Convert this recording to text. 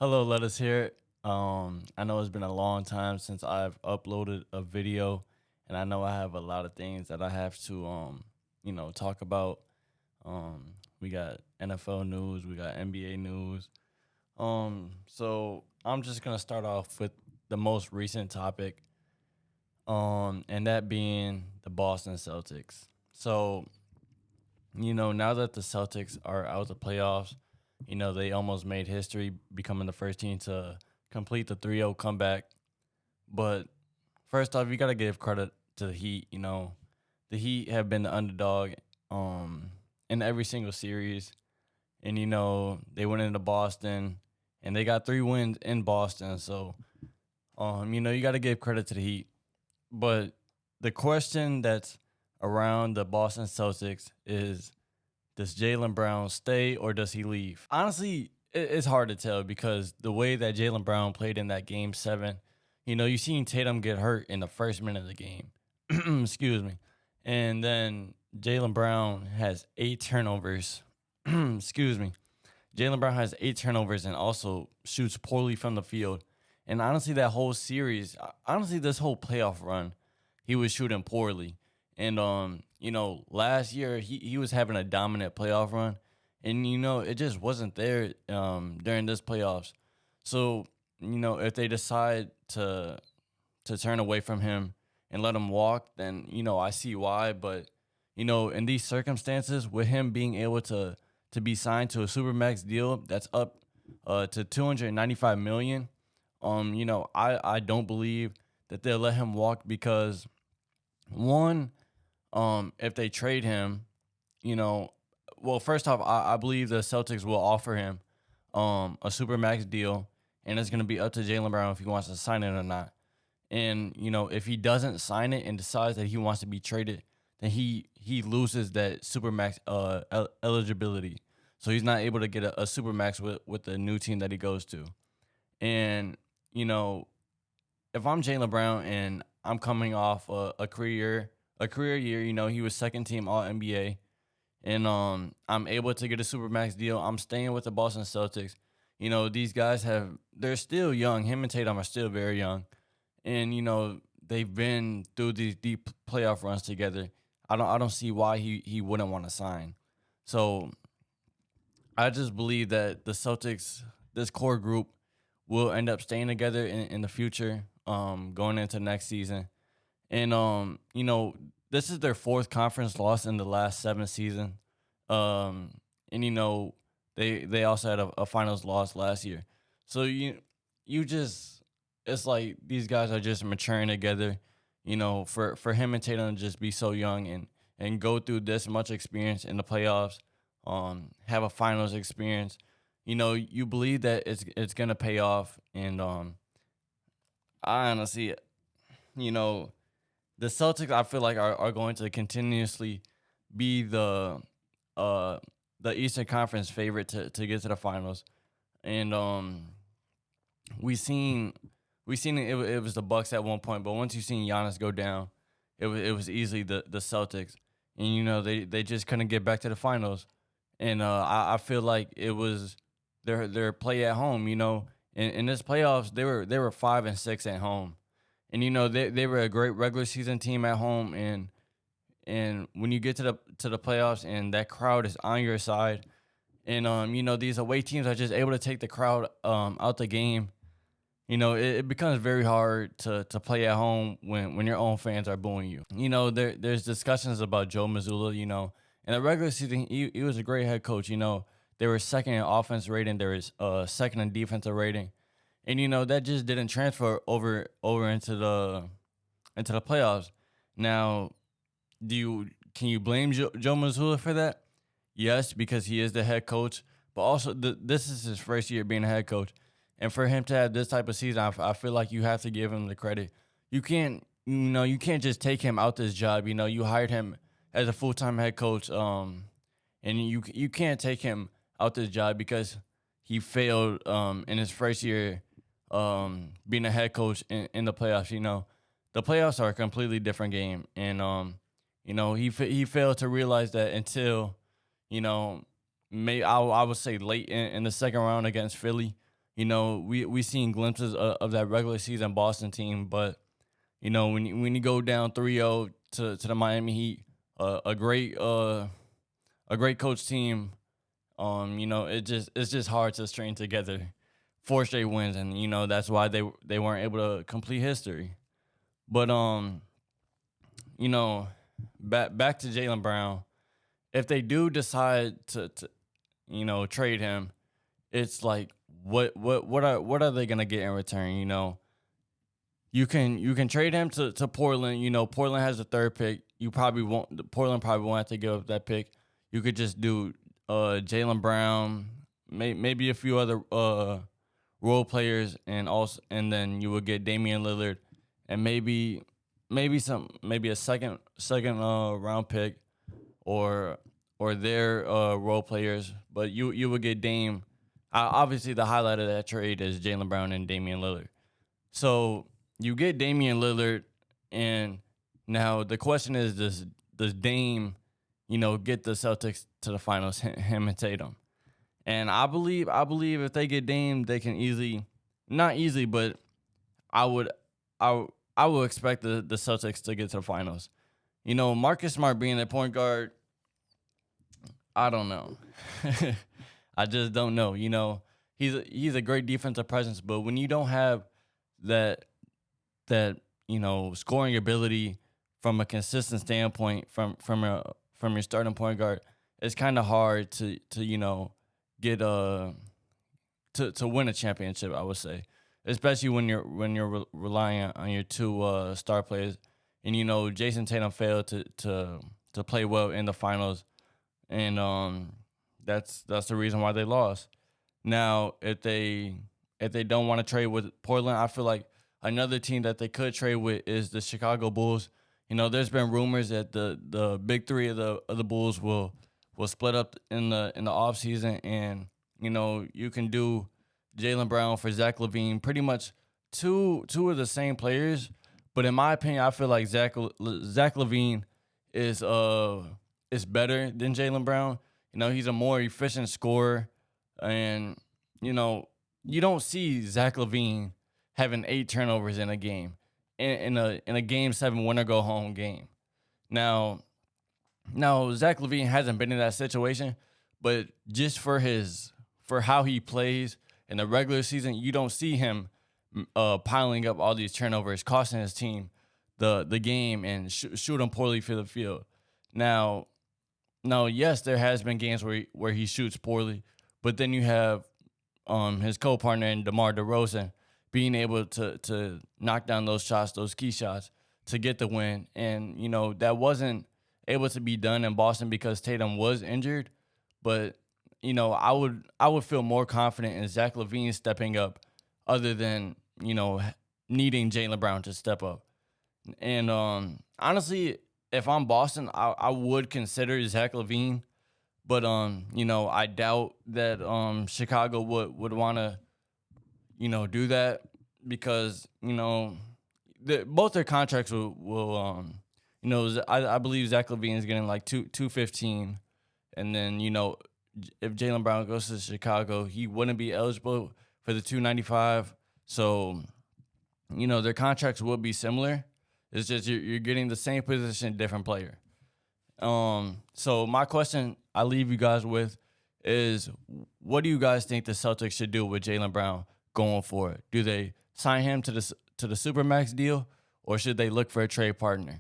Hello, Lettuce here. I know it's been a long time since I've uploaded a video, and I know I have a lot of things that I have to, talk about. We got NFL news, we got NBA news. So I'm just gonna start off with the most recent topic, and that being the Boston Celtics. So now that the Celtics are out of the playoffs, they almost made history becoming the first team to complete the 3-0 comeback. But first off, you got to give credit to the Heat. The Heat have been the underdog in every single series. And, they went into Boston and they got 3 wins in Boston. So, you got to give credit to the Heat. But the question that's around the Boston Celtics is, does Jaylen Brown stay or does he leave? Honestly, it's hard to tell because the way that Jaylen Brown played in that game 7, you seen Tatum get hurt in the first minute of the game. Excuse me. And then Jaylen Brown has 8 turnovers. Excuse me. Jaylen Brown has 8 turnovers and also shoots poorly from the field. And honestly, that whole series, this whole playoff run, he was shooting poorly. And last year he was having a dominant playoff run, and it just wasn't there during this playoffs. So if they decide to turn away from him and let him walk, then I see why. But in these circumstances, with him being able to be signed to a supermax deal that's up to 295 million, I don't believe that they'll let him walk because one. If they trade him, well, first off, I believe the Celtics will offer him a supermax deal, and it's going to be up to Jaylen Brown if he wants to sign it or not. And, if he doesn't sign it and decides that he wants to be traded, then he loses that supermax eligibility. So he's not able to get a supermax with the new team that he goes to. And, if I'm Jaylen Brown and I'm coming off a career year, he was second team All NBA, and I'm able to get a supermax deal. I'm staying with the Boston Celtics. These guys they're still young. Him and Tatum are still very young, and they've been through these deep playoff runs together. I don't see why he wouldn't want to sign. So I just believe that the Celtics, this core group, will end up staying together in the future, going into next season. And this is their 4th conference loss in the last 7 seasons. And they also had a finals loss last year. So it's like these guys are just maturing together. For him and Tatum to just be so young and go through this much experience in the playoffs, have a finals experience. You believe that it's gonna pay off, and I honestly, the Celtics, I feel like are going to continuously be the Eastern Conference favorite to get to the finals, and it was the Bucks at one point, but once you seen Giannis go down, it was easily the Celtics, and they just couldn't get back to the finals, and I feel like it was their play at home, in this playoffs they were 5-6 at home. And they were a great regular season team at home, and when you get to the playoffs and that crowd is on your side, and these away teams are just able to take the crowd out the game, it becomes very hard to play at home when your own fans are booing you. There's discussions about Joe Mazzulla. In the regular season he was a great head coach. They were second in offense rating, there was second in defensive rating. And that just didn't transfer over into the playoffs. Now, can you blame Joe Mazzulla for that? Yes, because he is the head coach. But also, this is his first year being a head coach, and for him to have this type of season, I feel like you have to give him the credit. You can't just take him out this job. You hired him as a full-time head coach, and you can't take him out this job because he failed in his first year. Being a head coach in the playoffs, the playoffs are a completely different game, and he failed to realize that until maybe I would say late in the second round against Philly, we seen glimpses of that regular season Boston team, but when you go down 3-0 to the Miami Heat, a great coach team, it's just hard to string together 4 straight wins, and that's why they weren't able to complete history. But you know, back to Jaylen Brown. If they do decide to trade him, it's like what are they gonna get in return? You can trade him to Portland. Portland has the third pick. Portland probably won't have to give up that pick. You could just do Jaylen Brown, maybe a few other role players, and then you would get Damian Lillard, and maybe a second round pick, or their role players. But you would get Dame. Obviously, the highlight of that trade is Jaylen Brown and Damian Lillard. So you get Damian Lillard, and now the question is, does Dame, get the Celtics to the finals? Him and Tatum, and I believe if they get Dame, they can easily, not easily, but I would I would expect the Celtics to get to the finals. Marcus Smart being the point guard, I don't know. I just don't know. He's a great defensive presence, but when you don't have that scoring ability from a consistent standpoint from your starting point guard, it's kind of hard to get to win a championship, I would say, especially when you're relying on your two star players. And Jason Tatum failed to play well in the finals, and that's the reason why they lost. Now, if they don't want to trade with Portland, I feel like another team that they could trade with is the Chicago Bulls. There's been rumors that the big three of the Bulls will split up in the offseason, and you can do Jaylen Brown for Zach LaVine, pretty much two of the same players. But in my opinion, I feel like Zach LaVine is better than Jaylen Brown. He's a more efficient scorer, and you don't see Zach LaVine having 8 turnovers in a game, in a Game 7 winner go home game. Now Zach LaVine hasn't been in that situation, but just for how he plays in the regular season, you don't see him piling up all these turnovers, costing his team the game, and shooting poorly for the field. Now, yes, there has been games where he shoots poorly, but then you have his co-partner in DeMar DeRozan being able to knock down those shots, those key shots, to get the win. And that wasn't able to be done in Boston because Tatum was injured. But I would feel more confident in Zach LaVine stepping up, other than needing Jaylen Brown to step up. And honestly, if I'm Boston, I would consider Zach LaVine, but I doubt that Chicago would want to do that, because both their contracts will I believe Zach LaVine is getting like 215, and then if Jaylen Brown goes to Chicago, he wouldn't be eligible for the 295. So their contracts will be similar. It's just you're getting the same position, different player. So my question I leave you guys with is, what do you guys think the Celtics should do with Jaylen Brown going forward? Do they sign him to the Supermax deal, or should they look for a trade partner?